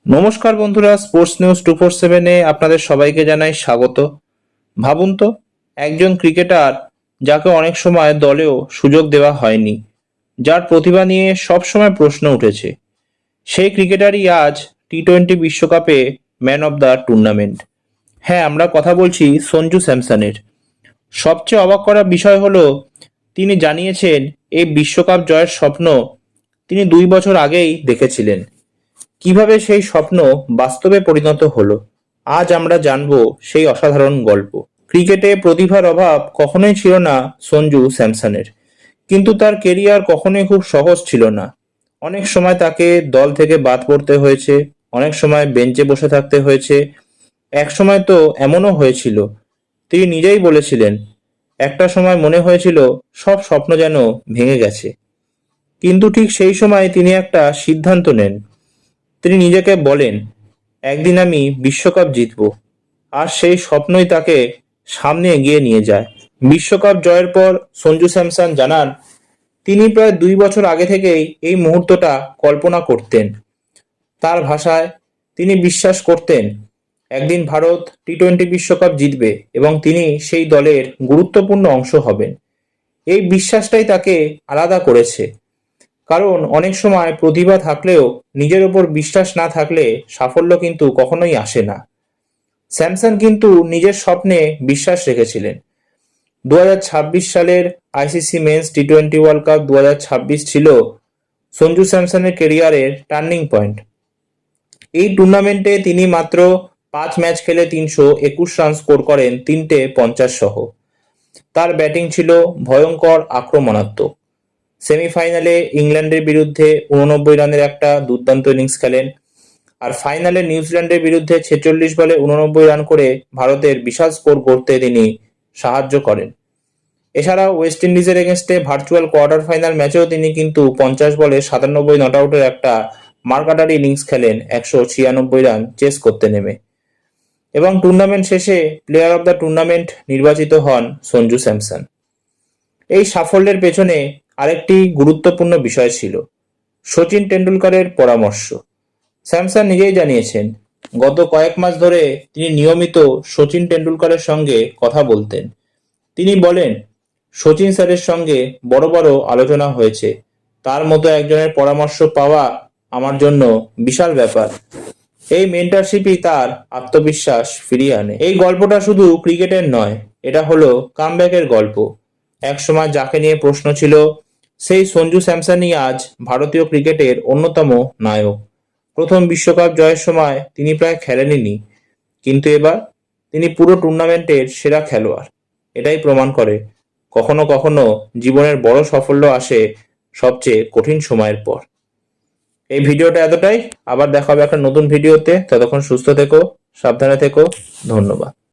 নমস্কার বন্ধুরা, sports news 247-এ আপনাদের সবাইকে জানাই স্বাগত। ভাবুন তো, একজন ক্রিকেটার যাকে অনেক সময় দলেও সুযোগ দেওয়া হয়নি, যার প্রতিভা নিয়ে সব সময় প্রশ্ন উঠেছে, সেই ক্রিকেটারই আজ টি-20 বিশ্বকাপে ম্যান অব দ্য টুর্নামেন্ট। হ্যাঁ, আমরা কথা বলছি সঞ্জু স্যামসনের। সবচেয়ে অবাক করা বিষয় হলো, তিনি জানিয়েছেন এই বিশ্বকাপ জয়ের স্বপ্ন তিনি 2 বছর আগেই দেখেছিলেন। কিভাবে সেই স্বপ্ন বাস্তবে পরিণত হলো, আজ আমরা জানবো সেই অসাধারণ গল্প। ক্রিকেটে প্রতিভার অভাব কখনোই ছিল না সঞ্জু স্যামসনের, কিন্তু তার কেরিয়ার কখনোই খুব সহজ ছিল না। অনেক সময় তাকে দল থেকে বাদ পড়তে হয়েছে, অনেক সময় বেঞ্চে বসে থাকতে হয়েছে। এক সময় তো এমনও হয়েছিল, তিনি নিজেই বলেছিলেন, একটা সময় মনে হয়েছিল সব স্বপ্ন যেন ভেঙে গেছে। কিন্তু ঠিক সেই সময় তিনি একটা সিদ্ধান্ত নেন। তিনি নিজেকে বলেন, একদিন আমি বিশ্বকাপ জিতব। আর সেই স্বপ্নই তাকে সামনে এগিয়ে নিয়ে যায়। বিশ্বকাপ জয়ের পর সঞ্জু স্যামসন জানান, তিনি প্রায় 2 বছর আগে থেকেই এই মুহূর্তটা কল্পনা করতেন। তার ভাষায়, তিনি বিশ্বাস করতেন একদিন ভারত টি-20 বিশ্বকাপ জিতবে এবং তিনি সেই দলের গুরুত্বপূর্ণ অংশ হবেন। এই বিশ্বাসটাই তাকে আলাদা করেছে। কারণ অনেক সময় প্রতিভা থাকলেও নিজের ওপর বিশ্বাস না থাকলে সাফল্য কিন্তু কখনোই আসে না। স্যামসন কিন্তু নিজের স্বপ্নে বিশ্বাস রেখেছিলেন। 2026 সালের আইসিসি মেন্স টি-20 ওয়ার্ল্ড কাপ 2026 ছিল সঞ্জু স্যামসনের কেরিয়ারের টার্নিং পয়েন্ট। এই টুর্নামেন্টে তিনি মাত্র 5 ম্যাচ খেলে 321 রান স্কোর করেন 3টে 50 সহ। তার ব্যাটিং ছিল ভয়ঙ্কর আক্রমণাত্মক। সেমিফাইনালে ইংল্যান্ডের বিরুদ্ধে 89 রানের একটা দুর্দান্ত ইনিংস খেলেন, আর ফাইনালে নিউজিল্যান্ডের বিরুদ্ধে 46 বলে 89 রান করে ভারতের বিশাল স্কোর গড়তে তিনি সাহায্য করেন। এছাড়াও ওয়েস্ট ইন্ডিজের এগেনস্টে ভার্চুয়াল কোয়ার্টার ফাইনাল ম্যাচেও তিনি কিন্তু 50 বলে 97 নট আউটের একটা মার্কাটারি ইনিংস খেলেন 196 রান চেস করতে নেমে। এবং টুর্নামেন্ট শেষে প্লেয়ার অব দ্য টুর্নামেন্ট নির্বাচিত হন সঞ্জু স্যামসন। এই সাফল্যের পেছনে আরেকটি গুরুত্বপূর্ণ বিষয় ছিল সচিন টেন্ডুলকারের পরামর্শ। স্যামসন নিজেই জানিয়েছেন, গত কয়েক মাস ধরে তিনি নিয়মিত সচিন টেন্ডুলকারের সঙ্গে কথা বলতেন। তিনি বলেন, সচিন স্যারের সঙ্গে বড় বড় আলোচনা হয়েছে। তার মতো একজনের পরামর্শ পাওয়া আমার জন্য বিশাল ব্যাপার। এই মেন্টরশিপই তার আত্মবিশ্বাস ফিরিয়ে আনে। এই গল্পটা শুধু ক্রিকেটের নয়, এটা হলো কামব্যাকের গল্প। একসময় যাকে নিয়ে প্রশ্ন ছিল, সেই সঞ্জু স্যামসনই আজ ভারতীয় ক্রিকেটের অন্যতম নায়ক। প্রথম বিশ্বকাপ জয়ের সময় তিনি প্রায় খেলেননি, কিন্তু এবার তিনি পুরো টুর্নামেন্টের সেরা খেলোয়াড়। এটাই প্রমাণ করে, কখনো কখনো জীবনের বড় সাফল্য আসে সবচেয়ে কঠিন সময়ের পর। এই ভিডিওটা এতটাই, আবার দেখা হবে একটা নতুন ভিডিওতে। ততক্ষণ সুস্থ থেকো, সাবধানে থেকো। ধন্যবাদ।